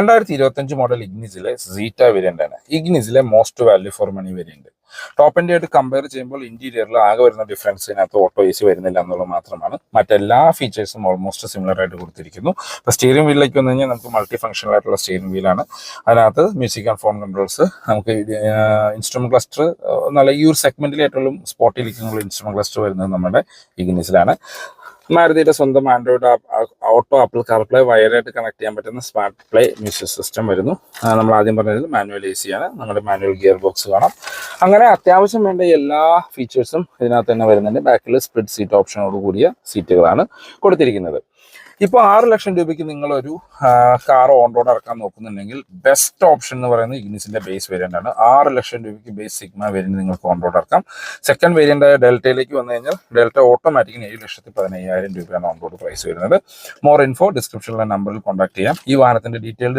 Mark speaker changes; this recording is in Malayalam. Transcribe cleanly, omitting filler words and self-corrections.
Speaker 1: 2025 മോഡൽ ഇഗ്നിസിലെ സീറ്റ വേരിയന്റ് ആണ്. ഇഗ്നിസിലെ most value for money variant. Top end ആയിട്ട് കമ്പയർ ചെയ്യുമ്പോൾ ഇന്റീരിയറിൽ ആകെ വരുന്ന ഡിഫറൻസ് ഇതിനകത്ത് ഓട്ടോ എ സി വരുന്നില്ല എന്നുള്ളത് മാത്രമാണ്. മറ്റെല്ലാ ഫീച്ചേഴ്സും ഓൾമോസ്റ്റ് സിമിലർ ആയിട്ട് കൊടുത്തിരിക്കുന്നു. ഇപ്പോൾ സ്റ്റിയറിംഗ് വീലിലേക്ക് വന്നു കഴിഞ്ഞാൽ നമുക്ക് മൾട്ടി ഫംഗ്ഷണൽ ആയിട്ടുള്ള സ്റ്റിയറിംഗ് വീലാണ്. അതിനകത്ത് മ്യൂസിക് ആൻഡ് ഫോൺ കൺട്രോൾസ്, നമുക്ക് ഇൻസ്ട്രുമെന്റ് ക്ലസ്റ്റർ, നല്ല ഈ ഒരു സെഗ്മെന്റിൽ ഏറ്റവും സ്പോട്ടിലിരിക്കുന്ന ഇൻസ്ട്രുമെന്റ് ക്ലസ്റ്റർ വരുന്നത് നമ്മുടെ ഇഗ്നിസിലാണ്. മാരുതിയുടെ സ്വന്തം ആൻഡ്രോയിഡ് ഓട്ടോ ആപ്പിൾ കാർപ്ലേ വയറായിട്ട് കണക്ട് ചെയ്യാൻ പറ്റുന്ന സ്മാർട്ട് പ്ലേ മ്യൂസിക് സിസ്റ്റം വരുന്നു. നമ്മൾ ആദ്യം പറഞ്ഞത് മാനുവൽ എ സി ആണ്. നമ്മുടെ മാനുവൽ ഗിയർ ബോക്സ് കാണാം. അങ്ങനെ അത്യാവശ്യം വേണ്ട എല്ലാ ഫീച്ചേഴ്സും ഇതിനകത്ത് തന്നെ വരുന്നുണ്ട്. ബാക്കിൽ സ്പ്ലിറ്റ് സീറ്റ് ഓപ്ഷനോട് കൂടിയ സീറ്റുകളാണ് കൊടുത്തിരിക്കുന്നത്. ഇപ്പോൾ 6 ലക്ഷം രൂപയ്ക്ക് നിങ്ങളൊരു കാർ ഓൺ റോഡ് ഇറക്കാൻ നോക്കുന്നുണ്ടെങ്കിൽ ബെസ്റ്റ് ഓപ്ഷൻ എന്ന് പറയുന്നത് ഇഗ്നിസിന്റെ ബേസ് വേരിയന്റ് ആണ്. 6 ലക്ഷം രൂപയ്ക്ക് ബേസ് സിഗ്മ വേരിയന്റ് നിങ്ങൾക്ക് ഓൺ റോഡ് ഇറക്കാം. സെക്കൻഡ് വേരിയന്റ് ആയ ഡെൽറ്റയിലേക്ക് വന്നു കഴിഞ്ഞാൽ ഡെൽറ്റ ഓട്ടോമാറ്റിക്കിന് 7,15,000 രൂപയാണ് ഓൺ റോഡ് പ്രൈസ് വരുന്നത്. മോർ ഇൻഫോ ഡിസ്ക്രിപ്ഷനിലെ നമ്പറിൽ കോൺടാക്ട് ചെയ്യാം. ഈ വാഹനത്തിന്റെ ഡീറ്റെയിൽഡ്